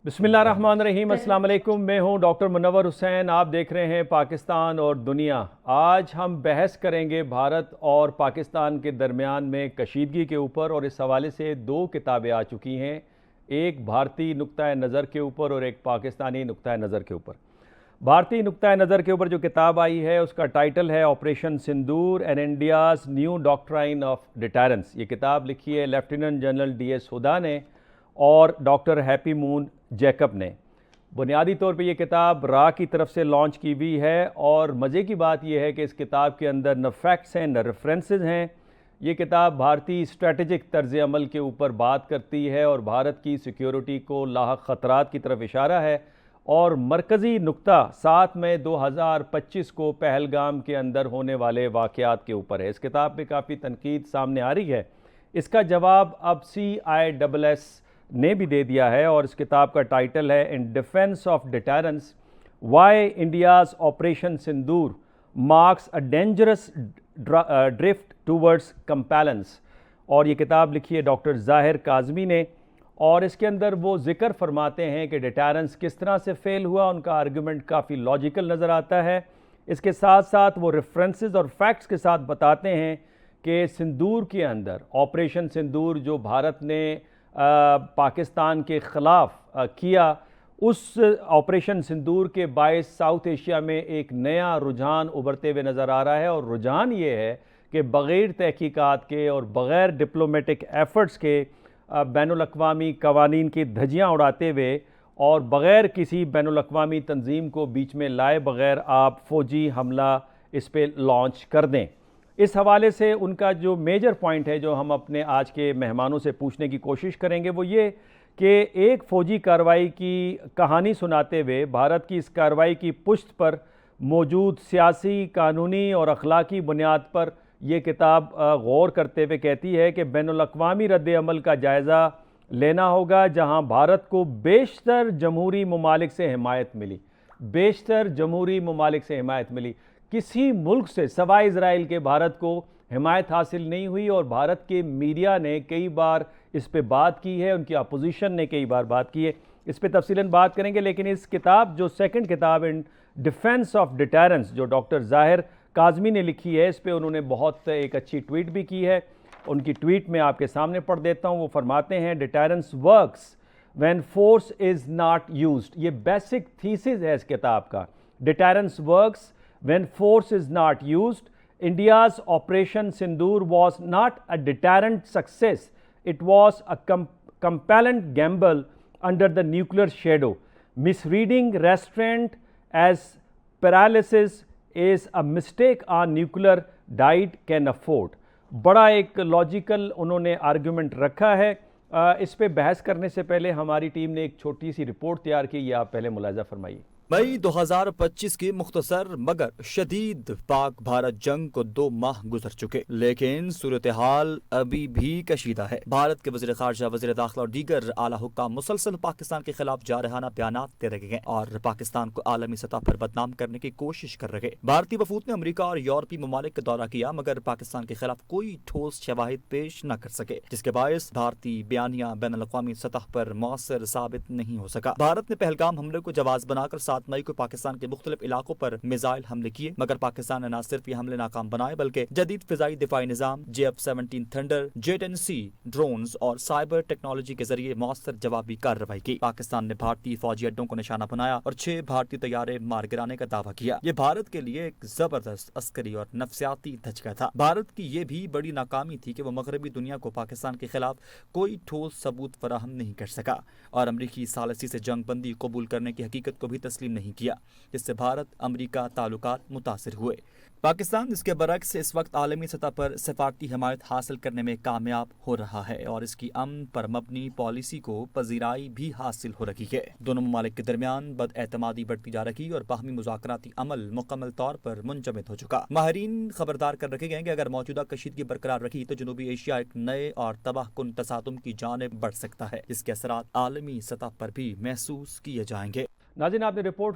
बिस्मिल्लाहिर्रहमानिर्रहीम, अस्सलाम वालेकुम। मैं हूं डॉक्टर मुनव्वर हुसैन। आप देख रहे हैं पाकिस्तान और दुनिया। आज हम बहस करेंगे भारत और पाकिस्तान के दरमियान में कशीदगी के ऊपर, और इस हवाले से दो किताबें आ चुकी हैं, एक भारतीय नुक्ता नज़र के ऊपर और एक पाकिस्तानी नुक्ता नज़र के ऊपर। भारतीय नुक्ता नज़र के ऊपर जो किताब आई है उसका टाइटल है operation Sindoor and India's new doctrine of deterrence. ये किताब लिखी है लेफ्टिनेंट जनरल DS हुदा ने और डॉक्टर हैप्पी मून जैकब ने। बुनियादी तौर पे ये किताब रा की तरफ से लॉन्च की हुई है, और मज़े की बात यह है कि इस किताब के अंदर न फैक्ट्स हैं न रेफरेंसेस हैं। ये किताब भारतीय स्ट्रेटजिक तर्ज अमल के ऊपर बात करती है और भारत की सिक्योरिटी को लाहक ख़तरात की तरफ इशारा है। और मरकज़ी नुक्ता 7 मई 2025 को पहलगाम के अंदर होने वाले वाक़यात के ऊपर है। इस किताब पे काफ़ी तनकीद सामने आ रही है। इसका जवाब अब CISS ने भी दे दिया है, और इस किताब का टाइटल है in defence of deterrence why India's operation Sindoor marks a dangerous drift towards compellence. और ये किताब लिखी है डॉक्टर ज़ाहिर काज़मी ने, और इसके अंदर वो ज़िक्र फरमाते हैं कि डिटरेंस किस तरह से फ़ेल हुआ। उनका आर्गूमेंट काफ़ी लॉजिकल नज़र आता है। इसके साथ साथ वो रेफरेंसेस और फैक्ट्स के साथ बताते हैं कि सिंदूर के अंदर ऑपरेशन सिंदूर जो भारत ने पाकिस्तान के ख़िलाफ़ किया, उस ऑपरेशन सिंदूर के बायस साउथ एशिया में एक नया रुझान उभरते हुए नज़र आ रहा है। और रुझान ये है कि बग़ैर तहकीकात के और बग़ैर डिप्लोमेटिक एफ़र्ट्स के बैनुल-अक़वामी कवानीन की धज्जियाँ उड़ाते हुए और बग़ैर किसी बैनुल-अक़वामी तंजीम को बीच में लाए बग़ैर आप फ़ौजी हमला इस पर लॉन्च कर दें। इस हवाले से उनका जो मेजर पॉइंट है जो हम अपने आज के मेहमानों से पूछने की कोशिश करेंगे वो ये कि एक फ़ौजी कार्रवाई की कहानी सुनाते हुए भारत की इस कार्रवाई की पुश्त पर मौजूद सियासी, कानूनी और अखलाकी बुनियाद पर यह किताब गौर करते हुए कहती है कि बैनुल-अक़वामी रद्द-ए-अमल का जायज़ा लेना होगा, जहां भारत को बेशतर जमहूरी ममालिक से हिमायत मिली। बेशतर जमहूरी ममालिक से हिमायत मिली। किसी मुल्क से सवाए इजराइल के भारत को हिमायत हासिल नहीं हुई, और भारत के मीडिया ने कई बार इस पे बात की है, उनकी अपोजिशन ने कई बार बात की है। इस पे तफसीलन बात करेंगे, लेकिन इस किताब जो सेकंड किताब इन डिफेंस ऑफ डिटरेंस जो डॉक्टर ज़ाहिर काज़मी ने लिखी है, इस पे उन्होंने बहुत एक अच्छी ट्वीट भी की है। उनकी ट्वीट में आपके सामने पढ़ देता हूँ। वो फरमाते हैं deterrence works when force is not used. ये बेसिक थीसिस है इस किताब का। Deterrence works when force is not used. India's Operation Sindoor was not a deterrent success. It was a compelling gamble under the nuclear shadow. Misreading restraint as paralysis is a mistake on nuclear diet can afford. बड़ा एक logical उन्होंने argument रखा है। इस पे बहस करने से पहले हमारी टीम ने एक छोटी सी रिपोर्ट तैयार की, ये आप पहले मुलाजा फरमाइए। मई 2025 की मुख्तसर मगर शदीद पाक भारत जंग को 2 माह गुजर चुके, लेकिन सूरत हाल अभी भी कशीदा है। भारत के वज़ीर ख़ारजा, वज़ीर दाखिला और दीगर आला हुक्काम मुसलसल पाकिस्तान के खिलाफ जारहाना बयानात दे रहे हैं और पाकिस्तान को आलमी सतह पर बदनाम करने की कोशिश कर रहे। भारतीय वफूद ने अमरीका और यूरोपीय ममालिक का दौरा किया, मगर पाकिस्तान के खिलाफ कोई ठोस शवाहिद पेश न कर सके, जिसके बायस भारतीय बयानिया बैनुल-अक़वामी सतह पर मौसर साबित नहीं हो सका। भारत ने पहलगाम हमले को जवाब बनाकर 7 मई को पाकिस्तान के मुख्तलिफ इलाकों पर मिसाइल हमले किए, मगर पाकिस्तान ने न सिर्फ ये हमले नाकाम बनाए बल्कि जदीद फिजाई दिफाई निजाम JF-17 थंडर, J-10C ड्रोन्स और साइबर टेक्नोलॉजी के जरिए मौसर जवाबी कार्रवाई की। पाकिस्तान ने भारतीय फौजी अड्डों को निशाना बनाया और 6 भारतीय तैयारे मार गिराने का दावा किया। ये भारत के लिए एक जबरदस्त अस्करी और नफ्सियाती धचका था। भारत की ये भी बड़ी नाकामी थी कि वो मगरबी दुनिया को पाकिस्तान के खिलाफ कोई ठोस सबूत फराहम नहीं कर सका और अमरीकी सालिसी से जंग बंदी कबूल करने की हकीकत को भी तस्लीम नहीं किया, जिससे भारत अमरीका ताल्लुकात मुतासिर हुए। पाकिस्तान इसके बरक्स इस वक्त आलमी सतह पर सिफारती हिमायत हासिल करने में कामयाब हो रहा है और इसकी अमन पर मबनी पॉलिसी को पजीराई भी हासिल हो रही है। दोनों ममालिक के दरमियान बदएतमादी बढ़ती जा रही और बाहमी मुज़ाकराती अमल मुकम्मल तौर पर मुंजमद हो चुका। माहिरीन खबरदार कर रखे गए कि अगर मौजूदा कशीदगी बरकरार रही तो जनूबी एशिया एक नए और तबाहकुन तसादुम की जानिब बढ़ सकता है, जिसके असरात आलमी सतह पर भी महसूस किए जाएंगे। नाज़रीन, आपने रिपोर्ट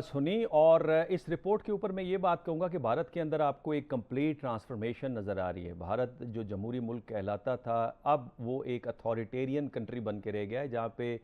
सुनी, और इस रिपोर्ट के ऊपर मैं ये बात कहूँगा कि भारत के अंदर आपको एक कंप्लीट ट्रांसफॉर्मेशन नज़र आ रही है। भारत जो जमहूरी मुल्क कहलाता था, अब वो एक अथॉरिटेरियन कंट्री बन के रह गया है, जहाँ पे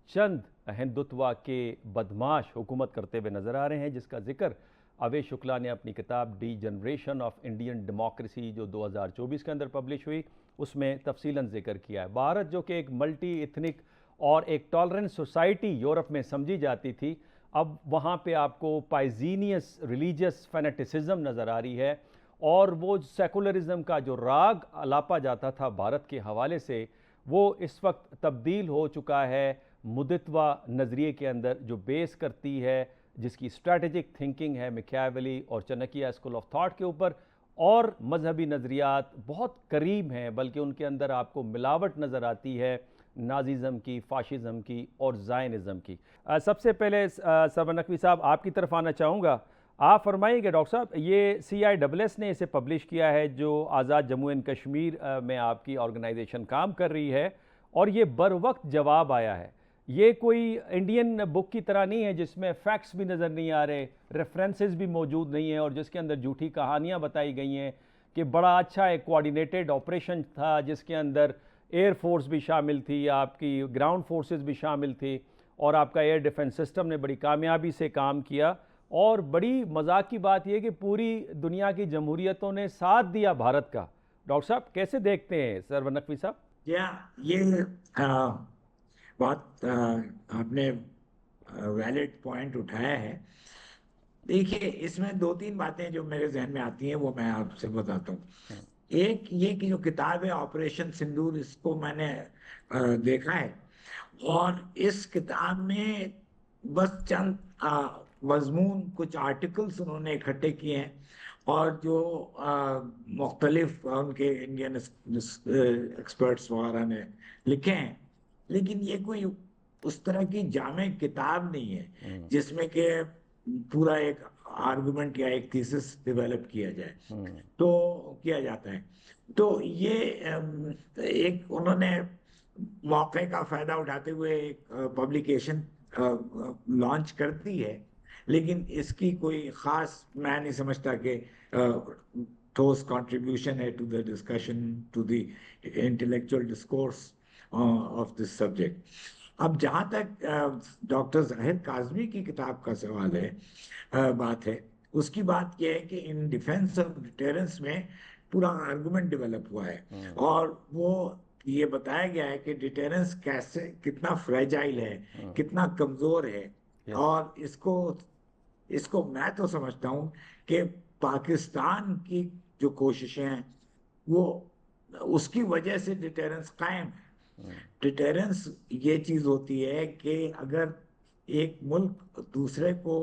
चंद हिंदुत्वा के बदमाश हुकूमत करते हुए नज़र आ रहे हैं, जिसका जिक्र अवेश शुक्ला ने अपनी किताब D generation of Indian democracy जो 2024 के अंदर पब्लिश हुई उसमें तफसीलन जिक्र किया है। भारत जो कि एक मल्टी इथनिक और एक टॉलरेंस सोसाइटी यूरोप में समझी जाती थी, अब वहाँ पे आपको पाइजीनियस रिलीजियस फैनेटिसिज्म नज़र आ रही है, और वो सेकुलरिज्म का जो राग अलापा जाता था भारत के हवाले से, वो इस वक्त तब्दील हो चुका है मुदित्वा नज़रिए के अंदर, जो बेस करती है, जिसकी स्ट्रैटेजिक थिंकिंग है मैकियावेली और चाणक्य स्कूल ऑफ थॉट के ऊपर, और मजहबी नज़रियात बहुत करीब हैं, बल्कि उनके अंदर आपको मिलावट नज़र आती है नाजिज़म की, फ़ाशिज़म की और ज़ायनिज़म की। सबसे पहले सरवर नकवी साहब आपकी तरफ आना चाहूँगा। आप फरमाइएगा डॉक्टर साहब, ये CISS ने इसे पब्लिश किया है, जो आज़ाद जम्मू एंड कश्मीर में आपकी ऑर्गेनाइजेशन काम कर रही है, और ये बर वक्त जवाब आया है। ये कोई इंडियन बुक की तरह नहीं है जिसमें फैक्ट्स भी नज़र नहीं आ रहे, रेफरेंसेस भी मौजूद नहीं है, और जिसके अंदर झूठी कहानियाँ बताई गई हैं कि बड़ा अच्छा एक कोऑर्डिनेटेड ऑपरेशन था जिसके अंदर एयर फोर्स भी शामिल थी, आपकी ग्राउंड फोर्सेस भी शामिल थी, और आपका एयर डिफेंस सिस्टम ने बड़ी कामयाबी से काम किया। और बड़ी मजाक की बात यह कि पूरी दुनिया की जमहूरियतों ने साथ दिया भारत का। डॉक्टर साहब कैसे देखते हैं सरवर नकवी साहब? ये बहुत आपने वैलिड पॉइंट उठाया है। देखिए, इसमें दो तीन बातें जो मेरे जहन में आती हैं वो मैं आपसे बताता हूँ। एक ये कि जो किताब है ऑपरेशन सिंदूर, इसको मैंने देखा है, और इस किताब में बस चंद मजमून, कुछ आर्टिकल्स उन्होंने इकट्ठे किए हैं, और जो मुख्तलिफ उनके इंडियन एक्सपर्ट्स वगैरह ने लिखे हैं। लेकिन ये कोई उस तरह की जामे किताब नहीं है जिसमें कि पूरा एक आर्गुमेंट या एक थीसिस डेवलप किया जाए, तो किया जाता है। तो ये एक उन्होंने मौके का फायदा उठाते हुए एक पब्लिकेशन लॉन्च कर दी है, लेकिन इसकी कोई खास मैं नहीं समझता कि ठोस कंट्रीब्यूशन है to the discussion, to the intellectual discourse of this subject. अब जहाँ तक डॉक्टर जाहिर काज़मी की किताब का सवाल है, बात है, उसकी बात यह है कि इन डिफेंस ऑफ डिटेरेंस में पूरा आर्गुमेंट डेवलप हुआ है, और वो ये बताया गया है कि डिटेरेंस कैसे, कितना फ्रेजाइल है, कितना कमजोर है। और इसको मैं तो समझता हूँ कि पाकिस्तान की जो कोशिशें हैं वो उसकी वजह से डिटेरेंस कायम है। डिटेरेंस ये चीज होती है कि अगर एक मुल्क दूसरे को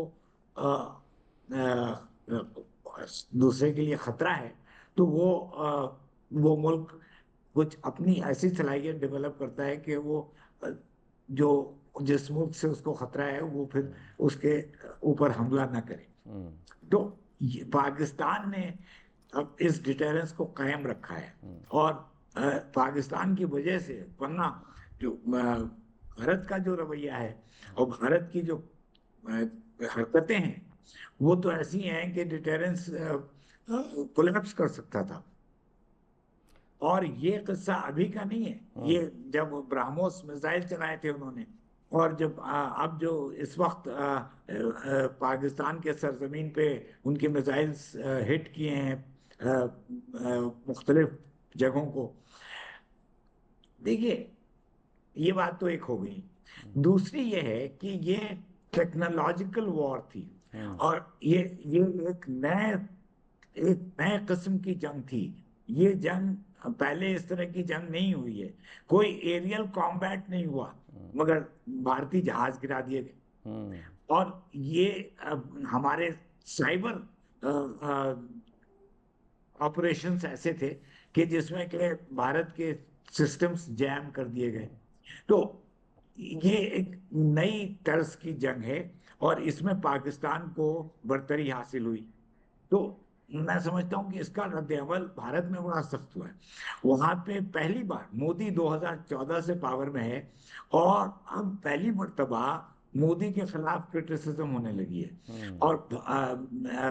दूसरे के लिए खतरा है, तो वो मुल्क कुछ अपनी ऐसी सलाहियत डेवलप करता है कि वो जो जिस मुल्क से उसको खतरा है वो फिर उसके ऊपर हमला ना करे। तो पाकिस्तान ने अब इस डिटेरेंस को कायम रखा है, और पाकिस्तान की वजह से, वरना जो भारत का जो रवैया है और भारत की जो हरकतें हैं वो तो ऐसी हैं कि डिटेरेंस कोलैप्स कर सकता था। और ये किस्सा अभी का नहीं है, ये जब ब्राह्मोस मिसाइल चलाए थे उन्होंने, और जब अब जो इस वक्त पाकिस्तान के सरजमीन पे उनके मिसाइल्स हिट किए हैं मुख्तलिफ जगहों को। देखिए, ये बात तो एक हो गई। दूसरी ये है कि ये टेक्नोलॉजिकल वॉर थी, और ये एक नए किस्म की जंग थी। ये जंग पहले इस तरह की जंग नहीं हुई है, कोई एरियल कॉम्बैट नहीं हुआ, मगर भारतीय जहाज गिरा दिए गए। और ये हमारे साइबर ऑपरेशंस ऐसे थे कि जिसमें के भारत के सिस्टम्स जैम कर दिए गए। तो ये एक नई तर्ज की जंग है, और इसमें पाकिस्तान को बढ़तरी हासिल हुई। तो मैं समझता हूं कि इसका रद्द-ए-अमल भारत में बड़ा सख्त हुआ है। वहां पे पहली बार मोदी 2014 से पावर में है, और अब पहली मर्तबा मोदी के खिलाफ क्रिटिसिज्म होने लगी है। और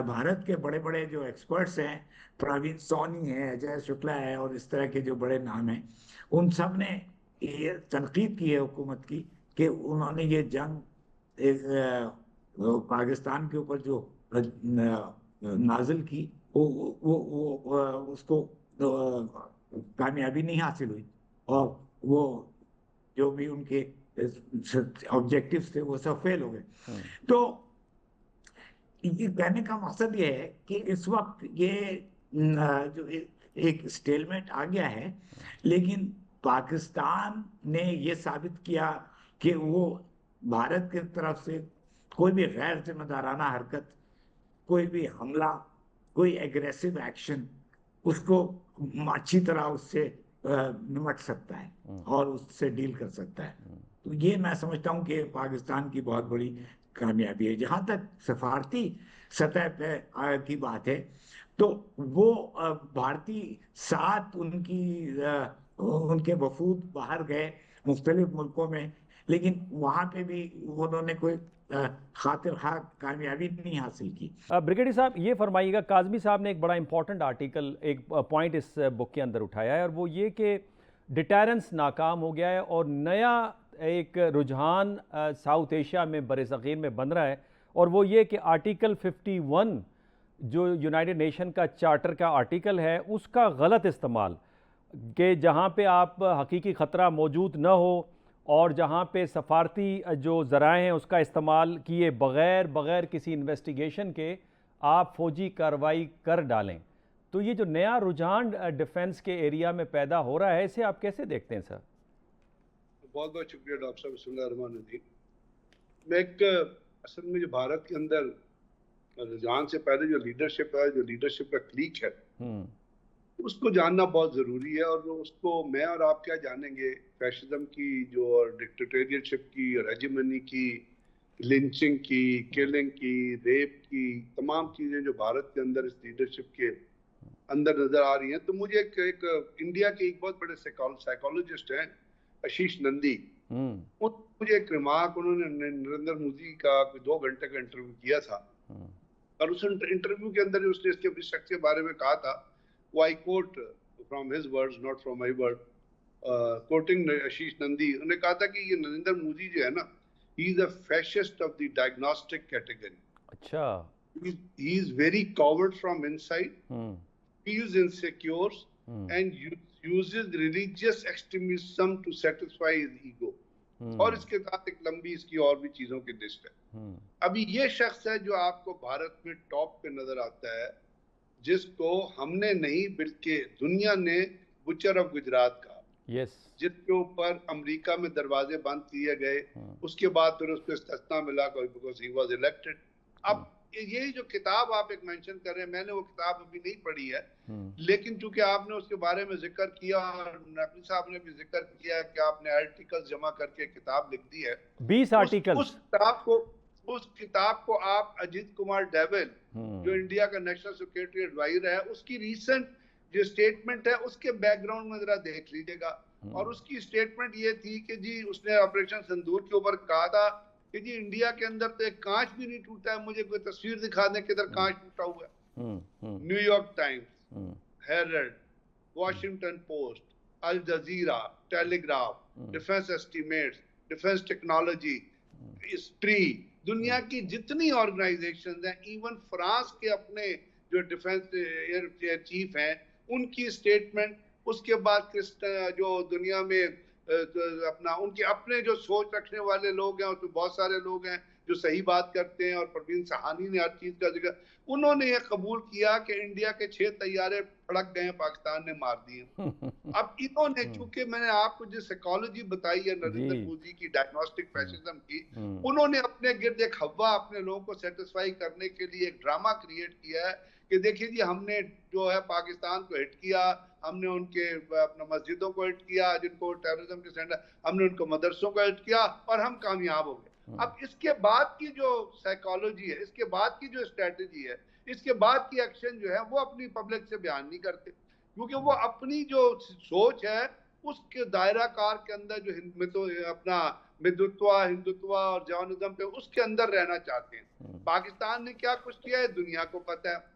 भारत के बड़े बड़े जो एक्सपर्ट्स हैं, प्रवीण सोनी है, अजय शुक्ला है, और इस तरह के जो बड़े नाम हैं, उन सब ने ये तनकीद की है हुकूमत की कि उन्होंने ये जंग एक पाकिस्तान के ऊपर जो नाजिल की, उसको कामयाबी नहीं हासिल हुई, और वो जो भी उनके ऑब्जेक्टिव्स थे वो सब फेल हो गए। तो ये कहने का मकसद ये है कि इस वक्त ये जो एक स्टेलमेट आ गया है, लेकिन पाकिस्तान ने ये साबित किया कि वो भारत की तरफ से कोई भी गैर जिम्मेदाराना हरकत, कोई भी हमला, कोई एग्रेसिव एक्शन, उसको अच्छी तरह उससे निमट सकता है और उससे डील कर सकता है। तो ये मैं समझता हूँ कि पाकिस्तान की बहुत बड़ी कामयाबी है। जहाँ तक सफारती सतह पे की बात है, तो वो भारतीय साथ उनके वफूद बाहर गए मुख्तलिफ मुल्कों में, लेकिन वहाँ पे भी उन्होंने कोई खातिर खा कामयाबी नहीं हासिल की। ब्रिगेडियर साहब, ये फरमाइएगा, काजमी साहब ने एक बड़ा इंपॉर्टेंट आर्टिकल, एक पॉइंट इस बुक के अंदर उठाया है, और वो ये कि डिटेरेंस नाकाम हो गया है और नया एक रुझान साउथ एशिया में बरसग़ीर में बन रहा है, और वो ये कि आर्टिकल 51 जो यूनाइटेड नेशन का चार्टर का आर्टिकल है, उसका गलत इस्तेमाल, कि जहाँ पे आप हकीकी ख़तरा मौजूद न हो और जहाँ पे सफारती जो ज़राए हैं उसका इस्तेमाल किए बग़ैर किसी इन्वेस्टिगेशन के आप फ़ौजी कार्रवाई कर डालें। तो ये जो नया रुझान डिफेंस के एरिया में पैदा हो रहा है, इसे आप कैसे देखते हैं सर? बहुत बहुत शुक्रिया डॉक्टर साहब। बिस्मिल्लाहिर्रहमानिर्रहीम। मैं एक असल में जो भारत के अंदर रुझान से पहले जो लीडरशिप है, जो लीडरशिप का क्लीक है, उसको जानना बहुत ज़रूरी है। और उसको मैं और आप क्या जानेंगे, फैशिज्म की जो, और डिक्टेटोरियतशिप की, और हेजेमनी की, लिंचिंग की, किलिंग की, रेप की, तमाम चीज़ें जो भारत के अंदर इस लीडरशिप के अंदर नज़र आ रही हैं। तो मुझे एक इंडिया के एक बहुत बड़े साइकोलॉजिस्ट हैं, आशीष नंदी, मुझे एक रिमार्क, उन्होंने नरेंद्र मोदी का 2 घंटे का इंटरव्यू किया था, और उस इंटरव्यू के अंदर उसने इसके शख्स के बारे में कहा था, वो I quote from his words, not from my word, quoting Ashis Nandy, उन्होंने कहा था कि ये नरेंद्र मोदी जो है ना, he is a fascist of the diagnostic category. अच्छा। He is very coward from inside, he is insecure and uses religious extremism to satisfy his ego। और इसके साथ एक लंबी इसकी और भी चीजों की लिस्ट है। अभी ये शख्स है जो आपको भारत में टॉप पे नजर आता है, जिसको हमने नहीं बल्कि दुनिया ने बुचर ऑफ गुजरात कहा, जिसके ऊपर अमेरिका में दरवाजे बंद किए गए, उसके बाद फिर उसको इस्तेस्ना मिला बिकॉज ही वाज इलेक्टेड। अब ये जो किताब आप एक मेंशन कर रहे हैं, मैंने वो किताब अभी नहीं पढ़ी है, लेकिन चूंकि आपने उसके बारे में जिक्र किया और नकवी साहब ने भी जिक्र किया कि आपने आर्टिकल्स जमा करके किताब लिख दी है, 20 आर्टिकल। उस किताब को आप अजीत कुमार डेविल, जो इंडिया का नेशनल सिक्योरिटी एडवाइजर है, उसकी रिसेंट जो स्टेटमेंट है उसके बैकग्राउंड में जरा देख लीजिएगा। और उसकी स्टेटमेंट ये थी कि जी उसने ऑपरेशन सिंदूर के ऊपर कहा था कि जी इंडिया के अंदर तो एक कांच भी नहीं टूटा है, मुझे कोई तस्वीर दिखा दें किधर कांच टूटा हुआ है। New York Times, Herald, Washington Post, Al Jazeera, Telegraph, defence estimates, defence technology, history, दुनिया की जितनी ऑर्गेनाइजेशंस हैं, इवन फ्रांस के अपने जो डिफेंस एयर चीफ हैं उनकी स्टेटमेंट, उसके बाद जो दुनिया में अपना उनके अपने जो सोच रखने वाले लोग हैं, उसमें बहुत सारे लोग हैं जो सही बात करते हैं, और परवीन सहानी ने हर चीज का जिक्र, उन्होंने ये कबूल किया कि इंडिया के 6 तैयारे फड़क गए, पाकिस्तान ने मार दिए। अब इन्होंने, चूंकि मैंने आपको जो साइकोलॉजी बताई है नरेंद्र मोदी की डायग्नोस्टिक फैशिज्म की, उन्होंने अपने गिर्द एक हवा अपने लोगों को सेटिस्फाई करने के लिए एक ड्रामा क्रिएट किया है कि देखिए जी हमने जो है पाकिस्तान को हिट किया, हमने उनके अपना मस्जिदों को हिट किया जिनको टेररिज्म के सेंटर, हमने उनको मदरसों को हिट किया और हम कामयाब हो गए। अब इसके बाद की जो साइकोलॉजी है, इसके बाद की जो स्ट्रेटेजी है, इसके बाद की एक्शन जो है वो अपनी पब्लिक से बयान नहीं करते, क्योंकि वो अपनी जो सोच है उसके दायरा कार के अंदर जो अपना हिंदुत्व और जवानिज्म पे उसके अंदर रहना चाहते हैं। पाकिस्तान ने क्या कुछ किया है दुनिया को पता है,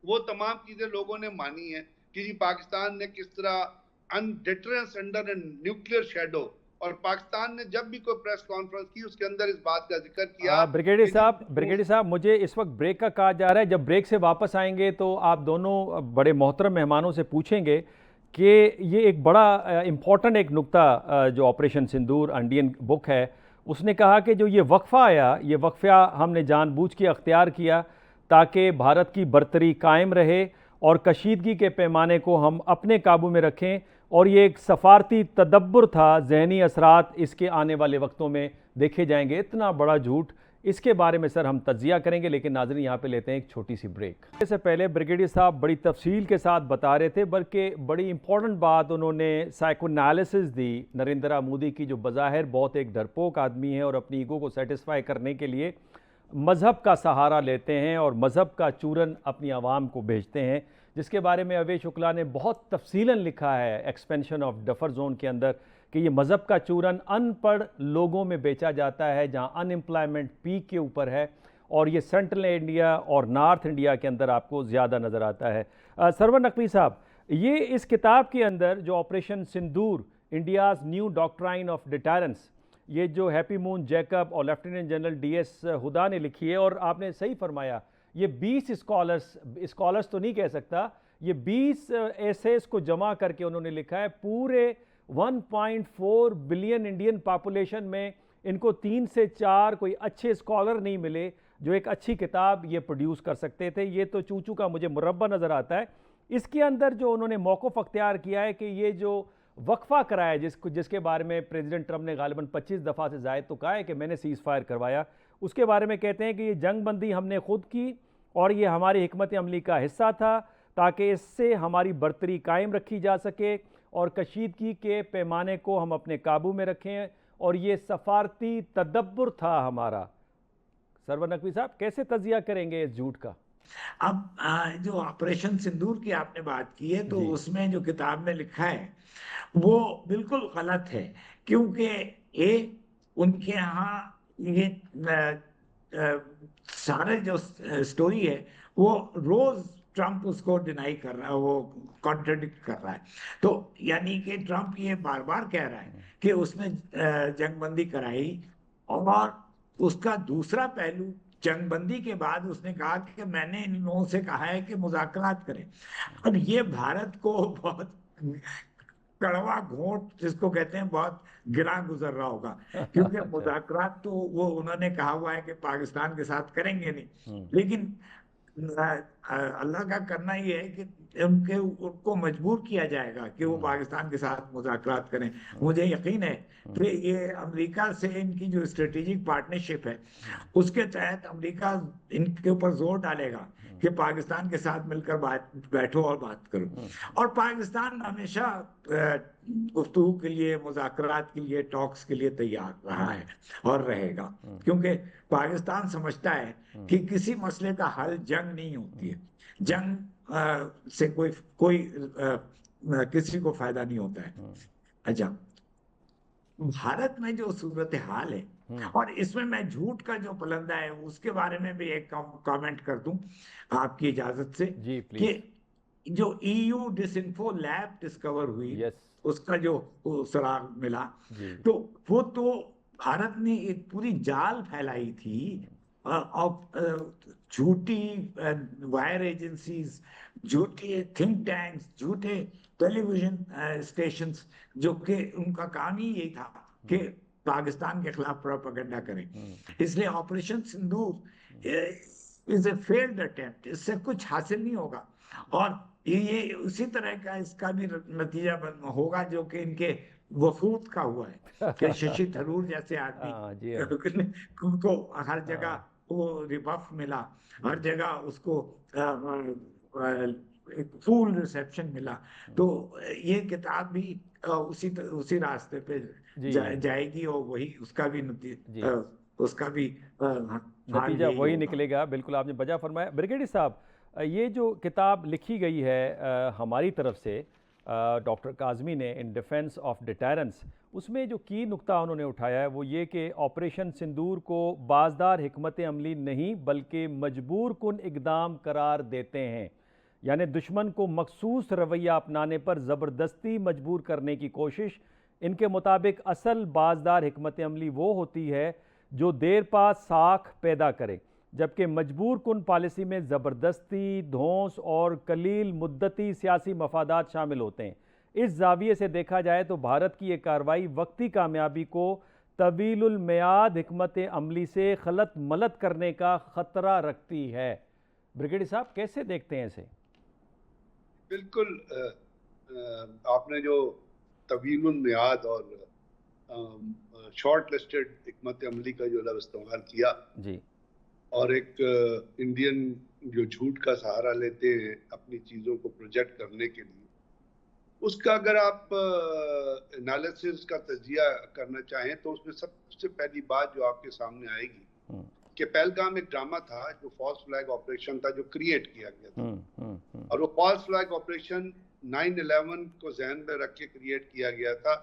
वो तमाम चीजें लोगों ने मानी है कि जी पाकिस्तान ने किस तरह डिटरेंस अंडर न्यूक्लियर शेडो और पाकिस्तान ने जब भी कोई प्रेस कॉन्फ्रेंस की उसके अंदर इस बात का जिक्र किया। ब्रिगेडियर साहब, मुझे इस वक्त ब्रेक का कहा जा रहा है। जब ब्रेक से वापस आएंगे तो आप दोनों बड़े मोहतरम मेहमानों से पूछेंगे कि ये एक बड़ा इम्पॉर्टेंट एक नुक्ता जो ऑपरेशन सिंदूर इंडियन बुक है, उसने कहा कि जो ये वक्फा आया, ये वक्फा हमने जानबूझ के अख्तियार किया ताकि भारत की बरतरी कायम रहे और कशीदगी के पैमाने को हम अपने काबू में रखें, और ये एक सफारती तदब्बर था। जहनी असरात इसके आने वाले वक्तों में देखे जाएंगे। इतना बड़ा झूठ, इसके बारे में सर हम तज्जिया करेंगे, लेकिन नाज़रीन यहाँ पे लेते हैं एक छोटी सी ब्रेक। इससे पहले ब्रिगेडियर साहब बड़ी तफसील के साथ बता रहे थे, बल्कि बड़ी इंपॉर्टेंट बात उन्होंने साइकोएनालिसिस दी नरेंद्र मोदी की, जो बज़ाहिर बहुत एक डरपोक आदमी है और अपनी ईगो को सेटिस्फाई करने के लिए मज़हब का सहारा लेते हैं और मज़हब का चूरन अपनी आवाम को भेजते हैं, जिसके बारे में अवैध शुक्ला ने बहुत तफसीलन लिखा है एक्सपेंशन ऑफ बफर जोन के अंदर कि ये मज़हब का चूरन अनपढ़ लोगों में बेचा जाता है, जहां अनएम्प्लॉयमेंट पीक के ऊपर है, और ये सेंट्रल इंडिया और नॉर्थ इंडिया के अंदर आपको ज़्यादा नज़र आता है। सरवर नकवी साहब, ये इस किताब के अंदर जो operation Sindoor India's new doctrine of deterrence, ये जो हैप्पी मून जैकब और लेफ्टिनेंट जनरल DS हुदा ने लिखी है, और आपने सही फरमाया ये 20 स्कॉलर्स तो नहीं कह सकता, ये 20 एसेस को जमा करके उन्होंने लिखा है। पूरे 1.4 बिलियन इंडियन पॉपुलेशन में इनको 3 से 4 कोई अच्छे स्कॉलर नहीं मिले जो एक अच्छी किताब ये प्रोड्यूस कर सकते थे। ये तो चूचू का मुझे मुरब्बा नज़र आता है। इसके अंदर जो उन्होंने मौक़िफ़ अख्तियार किया है कि ये जो वक्फा कराया, जिसके बारे में प्रेसिडेंट ट्रंप ने गालिबन 25 दफ़ा से ज़ायद तो कहा है कि मैंने सीज़ फायर करवाया, उसके बारे में कहते हैं कि ये जंग बंदी हमने खुद की और ये हमारी हिकमत अमली का हिस्सा था ताकि इससे हमारी बरतरी कायम रखी जा सके और कशीदगी के पैमाने को हम अपने काबू में रखें, और ये सफारती तदब्बर था हमारा। सरवर नकवी साहब, कैसे तजिया करेंगे इस झूठ का? अब जो ऑपरेशन सिंदूर की आपने बात की है, तो उसमें जो किताब में लिखा है वो बिल्कुल गलत है, क्योंकि ये उनके यहाँ ये सारे जो स्टोरी है वो रोज ट्रंप उसको डिनाई कर रहा है, वो कॉन्ट्रडिक्ट कर रहा है। तो यानी कि ट्रंप ये बार बार कह रहा है कि उसने जंगबंदी कराई, और उसका दूसरा पहलू, जंगबंदी के बाद उसने कहा कि मैंने इन लोगों से कहा है कि मुज़ाकरात करें। अब ये भारत को बहुत कड़वा घोंट जिसको कहते हैं बहुत गिरा गुजर रहा होगा, क्योंकि मुज़ाकरात तो वो उन्होंने कहा हुआ है कि पाकिस्तान के साथ करेंगे नहीं, लेकिन अल्लाह का करना ये है कि उनको मजबूर किया जाएगा कि वो पाकिस्तान के साथ मुज़ाकरात करें। मुझे यकीन है कि ये अमेरिका से इनकी जो स्ट्रेटेजिक पार्टनरशिप है उसके तहत अमेरिका इनके ऊपर जोर डालेगा कि पाकिस्तान के साथ मिलकर बैठो और बात करो। और पाकिस्तान हमेशा गुफ्तगू के लिए, मुज़ाकरात के लिए, टॉक्स के लिए तैयार रहा है और रहेगा, क्योंकि पाकिस्तान समझता है कि किसी मसले का हल जंग नहीं होती है। जंग से कोई किसी को फायदा नहीं होता है। अच्छा, भारत में जो सूरत हाल है, और इसमें मैं झूठ का जो पलंदा है उसके बारे में भी एक कमेंट कर दूं आपकी इजाजत से, जी कि जो EU डिसइंफो लैब डिस्कवर हुई, उसका जो सुराग मिला, तो वो तो भारत ने एक पूरी जाल फैलाई थी और झूठी वायर एजेंसीज, झूठे थिंक टैंक्स, झूठे टेलीविजन स्टेशंस, जो कि उनका काम ही यही था कि पाकिस्तान के खिलाफ प्रोपेगेंडा करें। इसलिए operation Sindoor is a failed attempt, इससे कुछ हासिल नहीं होगा। और ये उसी तरह का इसका भी नतीजा होगा जो कि इनके वफूद का हुआ है कि शशि थरूर जैसे आदमी उनको हर जगह वो रिबफ मिला, हर जगह उसको एक फुल रिसेप्शन मिला। तो ये किताब भी उसी रास्ते पे जाएगी और वही उसका भी नतीजा वही निकलेगा। बिल्कुल आपने बजा फरमाया। ब्रिगेडियर साहब, ये जो किताब लिखी गई है हमारी तरफ से डॉक्टर काज़मी ने, इन डिफेंस ऑफ डिटरेंस, उसमें जो की नुक्ता उन्होंने उठाया है वो ये कि ऑपरेशन सिंदूर को बाज़दार हिकमत अमली नहीं बल्कि मजबूर कुन इक़दाम करार देते हैं, यानी दुश्मन को मखसूस रवैया अपनाने पर ज़बरदस्ती मजबूर करने की कोशिश इनके मुताबिक असल बाजदार हिकमत अमली वो होती है जो देर पा साख पैदा करे, जबकि मजबूर कुन पॉलिसी में ज़बरदस्ती, धौंस और कलील मुद्दती सियासी मफादात शामिल होते हैं। इस जाविये से देखा जाए तो भारत की ये कार्रवाई वक्ती कामयाबी को तवीलुल मियाद हिकमत अमली से खलत मलत करने का ख़तरा रखती है। ब्रिगेडियर साहब कैसे देखते हैं इसे? बिल्कुल, आपने जो तवीलुल मियाद और शॉर्ट लिस्टेड हिकमत अमली का जो लफ्ज़ इस्तेमाल किया जी, और एक इंडियन जो झूठ का सहारा लेते हैं अपनी चीज़ों को प्रोजेक्ट करने के लिए, उसका अगर आप एनालिसिस का तजिया करना चाहें तो उसमें सबसे पहली बात जो आपके सामने आएगी कि पहलगाम एक ड्रामा था, जो फॉल्स फ्लैग ऑपरेशन था, जो क्रिएट किया गया था। और वो फॉल्स फ्लैग ऑपरेशन 9/11 को जहन में रख के क्रिएट किया गया था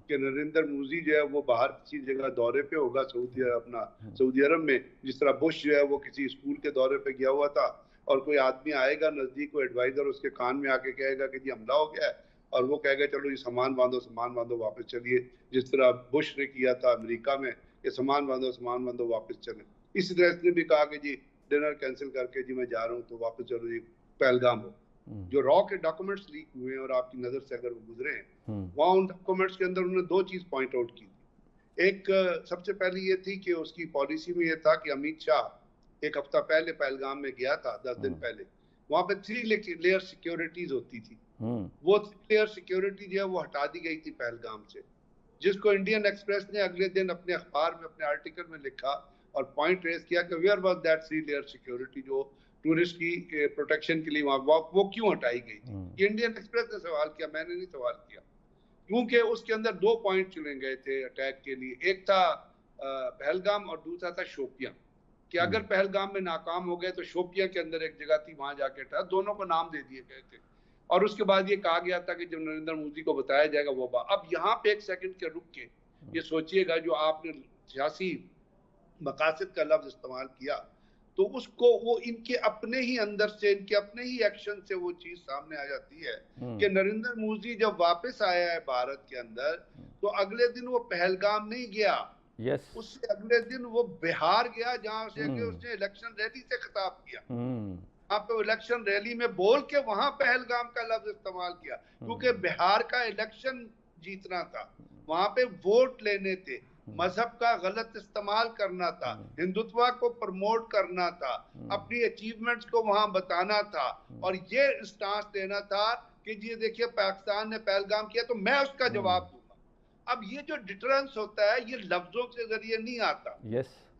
कि नरेंद्र मोदी जो है वो बाहर किसी जगह दौरे पे होगा, सऊदी अरब में, जिस तरह बुश जो है वो किसी स्कूल के दौरे पे गया हुआ था, और कोई आदमी आएगा नजदीक, को एडवाइजर उसके कान में आके कहेगा कि जी हमला हो गया है, और वो कहेगा चलो ये सामान बांधो वापस चलिए, जिस तरह बुश ने किया था अमेरिका में, ये सामान बांधो वापस चले। इसी तरह इसने भी कहा कि जी डिनर कैंसिल करके जी मैं जा रहा हूँ तो वापस चलो जी पहलगाम हो। जो रॉ के डॉक्यूमेंट्स लीक हुए हैं और आपकी नजर से अगर वो गुजरे हैं, वहाँ उन डॉक्यूमेंट्स के अंदर उन्होंने दो चीज पॉइंट आउट की थी। एक सबसे पहली ये थी कि उसकी पॉलिसी में ये था कि अमित शाह एक हफ्ता पहले पहलगाम में गया था, 10 दिन पहले, वहाँ पे 3 लेयर सिक्योरिटीज होती थी। वो 3 लेयर सिक्योरिटी जो है वो हटा दी गई थी पहलगाम से, जिसको इंडियन एक्सप्रेस ने अगले दिन अपने अखबार में अपने आर्टिकल में लिखा और पॉइंट रेज किया कि where was that 3 layer security जो टूरिस्ट की प्रोटेक्शन के लिए वहां वो क्यों हटाई गई थी। ये इंडियन एक्सप्रेस ने सवाल किया, मैंने नहीं सवाल किया, क्योंकि उसके अंदर 2 पॉइंट चुने गए थे अटैक के लिए। एक था पहलगाम और दूसरा था शोपियां, कि अगर पहलगाम में नाकाम हो गए तो शोपियां के अंदर एक जगह थी, वहां जाके था, दोनों को नाम दे दिए गए थे। और उसके बाद ये कहा गया था कि जब नरेंद्र मोदी को बताया जाएगा वो बात। अब यहाँ पे 1 सेकंड के रुक के ये सोचिएगा, जो आपने सियासी मकासद का लफ्ज इस्तेमाल किया, तो उसको वो इनके अपने ही अंदर से, इनके अपने ही एक्शन से वो चीज सामने आ जाती है कि नरेंद्र मोदी जब वापस आया है भारत के अंदर, तो अगले दिन वो पहलगाम नहीं गया, उससे अगले दिन वो बिहार गया, जहां से उसने इलेक्शन रैली से खिताब किया। वहां पे इलेक्शन रैली में बोल के वहां पहलगाम का लफ्ज इस्तेमाल किया, क्योंकि बिहार का इलेक्शन जीतना था, वहां पे वोट लेने थे, मजहब का गलत इस्तेमाल करना था, हिंदुत्व को प्रमोट करना था, अपनी अचीवमेंट्स को वहां बताना था, और ये स्टांस देना था कि ये देखिए पाकिस्तान ने पहलगाम किया तो मैं उसका जवाब दूंगा। अब ये जो डिटरेंस होता है ये लफ्जों के जरिए नहीं आता।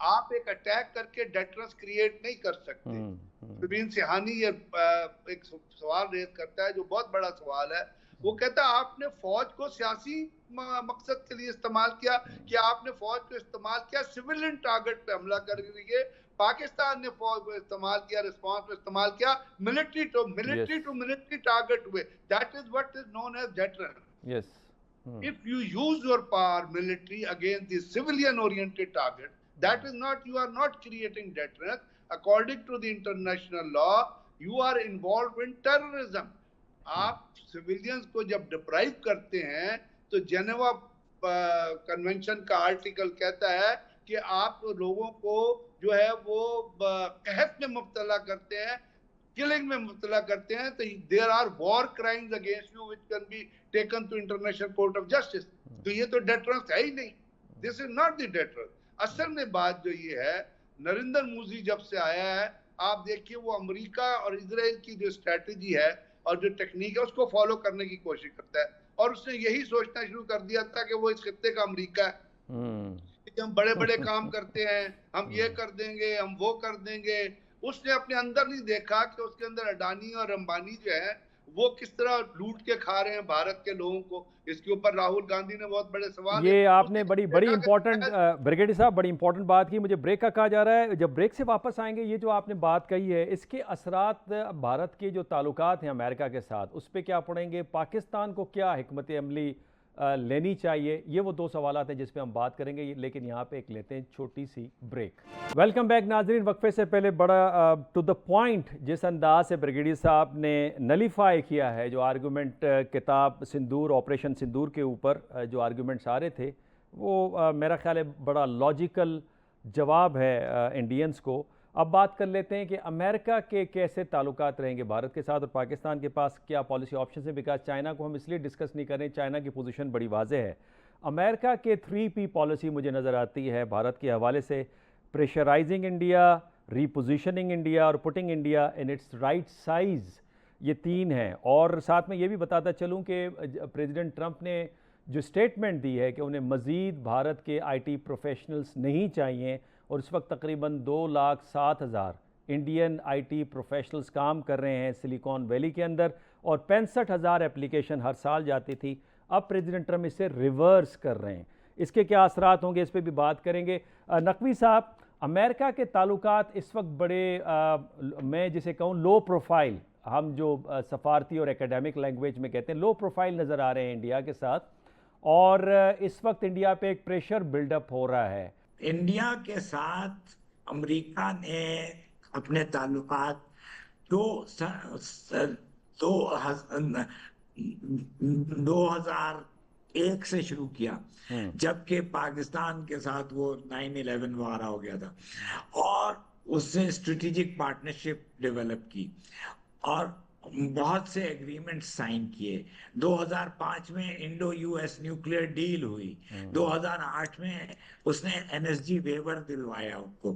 आप एक अटैक करके डेटरेंस क्रिएट नहीं कर सकते। नवीन सिहानी ये एक सवाल रेज करता है जो बहुत बड़ा सवाल है। वो कहता है आपने फौज को सियासी मकसद के लिए इस्तेमाल किया, कि आपने फौज को इस्तेमाल किया सिविलियन टारगेट पे हमला करने के लिए। पाकिस्तान ने फौज को इस्तेमाल किया, रिस्पांस में इस्तेमाल किया, मिलिट्री टू मिलिट्री टारगेट हुए। That is what is known as deterrence. If you use your power military against the civilian oriented target, that is not, you are not creating deterrence. According to the international law, you are involved in terrorism. आप civilians को जब deprive करते हैं तो Geneva convention का article कहता है कि आप लोगों को जो है वो कहत में मुब्तला करते हैं, किलिंग में मुब्तला करते हैं, तो there are war crimes against you which can be taken to international court of justice. तो ये तो डेटरेंस है ही नहीं, this is not the deterrence. असल में बात जो ये है, नरेंद्र मोदी जब से आया है, आप देखिए वो अमेरिका और इजराइल की जो स्ट्रेटेजी है और जो टेक्निक है उसको फॉलो करने की कोशिश करता है, और उसने यही सोचना शुरू कर दिया था कि वो इस खित्ते का अमेरिका है, कि हम बड़े बड़े काम करते हैं, हम ये कर देंगे, हम वो कर देंगे। उसने अपने अंदर नहीं देखा कि उसके अंदर अडानी और अंबानी जो है वो किस तरह लूट के खा रहे हैं भारत के लोगों को। इसके ऊपर राहुल गांधी ने बहुत बड़े सवाल, ये आपने बड़ी इंपॉर्टेंट ब्रिगेडियर साहब बड़ी इंपॉर्टेंट बात की। मुझे ब्रेक का कहा जा रहा है, जब ब्रेक से वापस आएंगे ये जो आपने बात कही है इसके असरात भारत के जो ताल्लुकात हैं अमेरिका के साथ उस पर क्या पड़ेंगे, पाकिस्तान को क्या हिकमत अमली लेनी चाहिए? ये वो दो सवालात हैं जिस पे हम बात करेंगे, लेकिन यहाँ पे एक लेते हैं छोटी सी ब्रेक। वेलकम बैक नाजरीन। वक्फे से पहले बड़ा टू द पॉइंट जिस अंदाज से ब्रिगेडियर साहब ने नलीफाई किया है जो आर्गूमेंट किताब सिंदूर, ऑपरेशन सिंदूर के ऊपर जो आर्गूमेंट्स आ रहे थे, वो मेरा ख्याल है बड़ा लॉजिकल जवाब है इंडियंस को। अब बात कर लेते हैं कि अमेरिका के कैसे ताल्लुकात रहेंगे भारत के साथ, और पाकिस्तान के पास क्या पॉलिसी ऑप्शन है। बिकॉज चाइना को हम इसलिए डिस्कस नहीं कर रहे, चाइना की पोजीशन बड़ी वाज़ेह है। अमेरिका के 3P पॉलिसी मुझे नज़र आती है भारत के हवाले से, प्रेशराइजिंग इंडिया, रीपोजिशनिंग इंडिया और putting India in its right size. ये तीन हैं। और साथ में ये भी बताता चलूँ कि प्रेसिडेंट ट्रंप ने जो स्टेटमेंट दी है कि उन्हें मज़ीद भारत के IT प्रोफेशनल्स नहीं चाहिए, और इस वक्त तकरीबन 2,07,000 इंडियन IT प्रोफेशनल्स काम कर रहे हैं सिलिकॉन वैली के अंदर, और 65,000 एप्लीकेशन हर साल जाती थी। अब प्रेसिडेंट ट्रंप इसे रिवर्स कर रहे हैं। इसके क्या असरात होंगे, इस पर भी बात करेंगे। नकवी साहब, अमेरिका के ताल्लुकात इस वक्त बड़े मैं जिसे कहूँ लो प्रोफाइल, हम जो सफारती और एकेडमिक लैंग्वेज में कहते हैं, लो प्रोफाइल नज़र आ रहे हैं इंडिया के साथ, और इस वक्त इंडिया पे एक प्रेशर बिल्डअप हो रहा है। इंडिया के साथ अमेरिका ने अपने ताल्लुकात दो 2001 से शुरू किया, जबकि पाकिस्तान के साथ वो 9/11 वार हो गया था, और उससे स्ट्रेटेजिक पार्टनरशिप डेवलप की और बहुत से एग्रीमेंट साइन किए। 2005 में इंडो US न्यूक्लियर डील हुई, 2008 में उसने NSG वेवर दिलवाया उनको।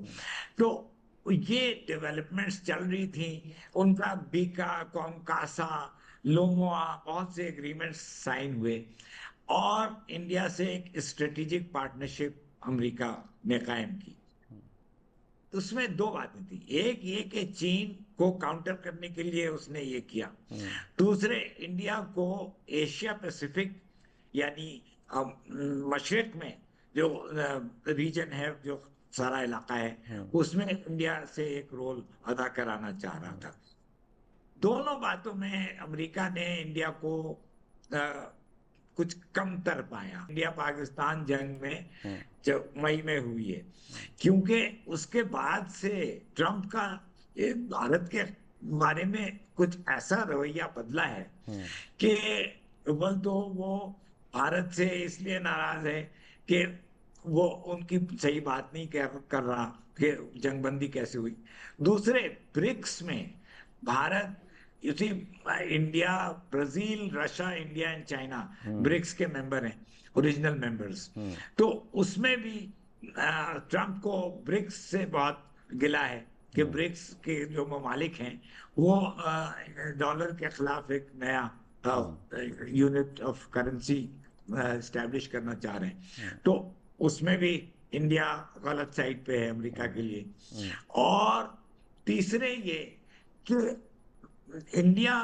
तो ये डेवलपमेंट्स चल रही थी, उनका बीका, कॉमकासा, लोमोआ, बहुत से एग्रीमेंट्स साइन हुए, और इंडिया से एक स्ट्रेटेजिक पार्टनरशिप अमेरिका ने कायम की। उसमें दो बातें थी, एक ये कि चीन को काउंटर करने के लिए उसने ये किया, दूसरे इंडिया को एशिया पैसिफिक यानी मशरिक में जो रीजन है, जो सारा इलाका है, उसमें इंडिया से एक रोल अदा कराना चाह रहा था। दोनों बातों में अमेरिका ने इंडिया को कुछ कम तर पाया। इंडिया पाकिस्तान जंग में जो मई में हुई है, क्योंकि उसके बाद से ट्रंप का भारत के बारे में कुछ ऐसा रवैया बदला है कि बोल तो वो भारत से इसलिए नाराज है कि वो उनकी सही बात नहीं कर रहा कि जंगबंदी कैसे हुई। दूसरे ब्रिक्स में भारत, इसी India, Brazil, Russia, India and China BRICS के मेंबर हैं, ओरिजिनल मेंबर्स। तो उसमें भी ट्रंप को ब्रिक्स से बहुत गिला है कि ब्रिक्स के जो ममालिक हैं वो डॉलर के खिलाफ एक नया यूनिट ऑफ करेंसी एस्टैब्लिश करना चाह रहे हैं। तो उसमें भी इंडिया गलत साइड पे है अमेरिका के लिए। और तीसरे ये कि इंडिया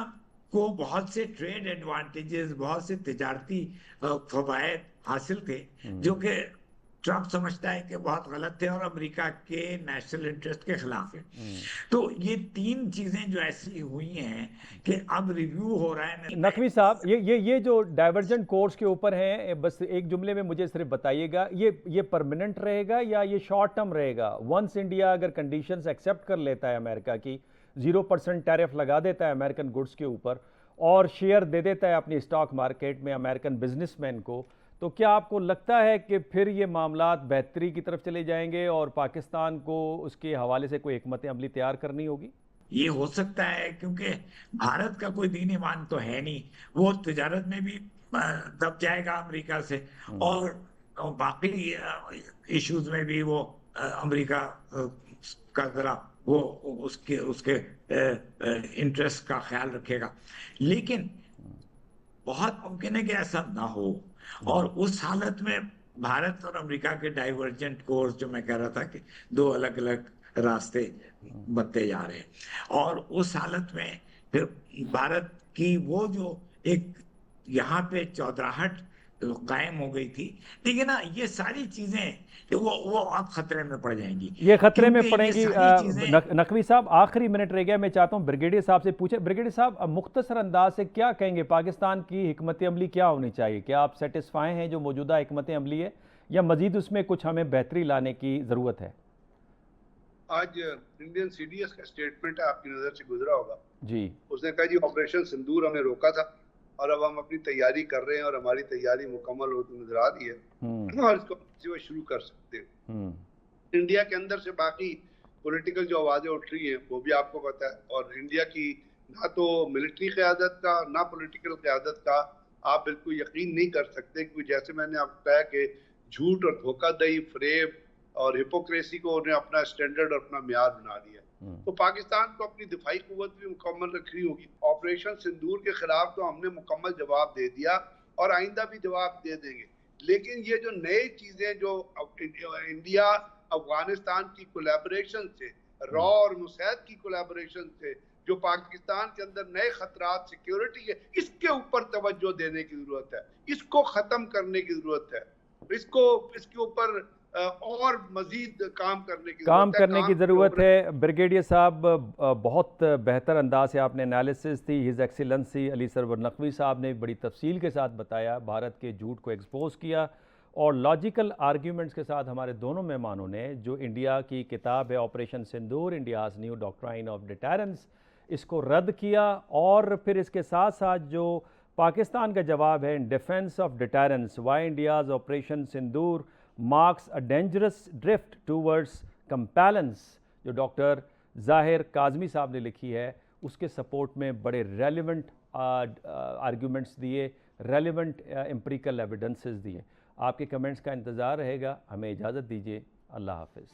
को बहुत से ट्रेड एडवांटेजेस, बहुत से तिजारती फवायद हासिल थे, जो कि ट्रंप समझता है कि बहुत गलत थे और अमेरिका के नेशनल इंटरेस्ट के खिलाफ है। तो ये तीन चीजें जो ऐसी हुई हैं कि अब रिव्यू हो रहा है। नकवी साहब, ये जो डाइवर्जेंट कोर्स के ऊपर है, बस एक जुमले में मुझे सिर्फ बताइएगा, ये परमानेंट रहेगा या ये शॉर्ट टर्म रहेगा? वंस इंडिया अगर कंडीशंस एक्सेप्ट कर लेता है अमेरिका की, 0% टैरिफ लगा देता है अमेरिकन गुड्स के ऊपर और शेयर दे देता है अपनी स्टॉक मार्केट में अमेरिकन बिजनेसमैन को, तो क्या आपको लगता है कि फिर ये मामलात बेहतरी की तरफ चले जाएंगे और पाकिस्तान को उसके हवाले से कोई हिकमत अमली तैयार करनी होगी? ये हो सकता है, क्योंकि भारत का कोई दीन ईमान तो है नहीं, वो तिजारत में भी दब जाएगा अमेरिका से, और बाकी इश्यूज में भी वो अमेरिका का जरा वो उसके इंटरेस्ट का ख्याल रखेगा। लेकिन बहुत मुमकिन है कि ऐसा ना हो, और उस हालत में भारत और अमेरिका के डाइवर्जेंट कोर्स, जो मैं कह रहा था कि दो अलग अलग रास्ते बनते जा रहे हैं, और उस हालत में फिर भारत की वो जो एक यहाँ पे चौधराहट कायम हो गई थी। लेकिन ना ये सारी चीजें वो अब खतरे में पड़ जाएंगी, ये खतरे में क्योंकि ये पड़ेंगी। सारी चीजें। नकवी साहब, आखिरी मिनट रह गया, मैं चाहता हूँ ब्रिगेडियर साहब से पूछे। ब्रिगेडियर साहब, मुख्तसर अंदाज से क्या कहेंगे, पाकिस्तान की हिकमत अमली क्या होनी चाहिए? क्या आप सेटिस्फाई हैं जो मौजूदा हिकमत अमली है, या मजीद उसमें कुछ हमें बेहतरी लाने की ज़रूरत है? आज इंडियन सीडीएस का स्टेटमेंट आपकी नजर से गुजरा होगा जी। उसने कहा जी ऑपरेशन सिंदूर हमने रोका था और अब हम अपनी तैयारी कर रहे हैं और हमारी तैयारी मुकम्मल होती नजर आ रही है और इसको शुरू कर सकते हैं। इंडिया के अंदर से बाकी पॉलिटिकल जो आवाजें उठ रही हैं वो भी आपको पता है, और इंडिया की ना तो मिलिट्री क़यादत का ना पॉलिटिकल क़यादत का आप बिल्कुल यकीन नहीं कर सकते, क्योंकि जैसे मैंने आपको कहा कि झूठ और धोखाधड़ी, फ्रेब और हिपोक्रेसी को उन्हें अपना स्टैंडर्ड और अपना म्यार बना लिया। तो पाकिस्तान को अपनी दिफाई कुव्वत भी मुकम्मल रखनी होगी। ऑपरेशन सिंदूर के खिलाफ तो हमने मुकम्मल जवाब दे दिया और आइंदा भी जवाब दे देंगे, लेकिन ये जो नई चीजें जो इंडिया अफगानिस्तान की कोलैबोरेशन से, रॉ और मुसैद की कोलैबोरेशन से जो पाकिस्तान के अंदर नए खतरात सिक्योरिटी है, इसके ऊपर तवज्जो देने की जरूरत है, इसको खत्म करने की जरूरत है, इसके ऊपर और मजीद काम करने की जरूरत है। ब्रिगेडियर साहब, बहुत बेहतर अंदाज से आपने एनालिसिस दी। हिज एक्सीलेंसी अली सरवर नकवी साहब ने बड़ी तफसील के साथ बताया, भारत के झूठ को एक्सपोज किया और लॉजिकल आर्ग्यूमेंट्स के साथ हमारे दोनों मेहमानों ने जो इंडिया की किताब है operation Sindoor, India's new doctrine of deterrence, इसको रद्द किया, और फिर इसके साथ साथ जो पाकिस्तान का जवाब है in defence of deterrence, why India's operation Sindoor marks a dangerous drift towards compellence, जो डॉक्टर ज़ाहिर काज़मी साहब ने लिखी है, उसके सपोर्ट में बड़े रेलिवेंट आर्ग्यूमेंट्स दिए, रेलिवेंट एम्पिरिकल एविडेंसेस दिए। आपके कमेंट्स का इंतज़ार रहेगा। हमें इजाज़त दीजिए। अल्लाह हाफ़िज़।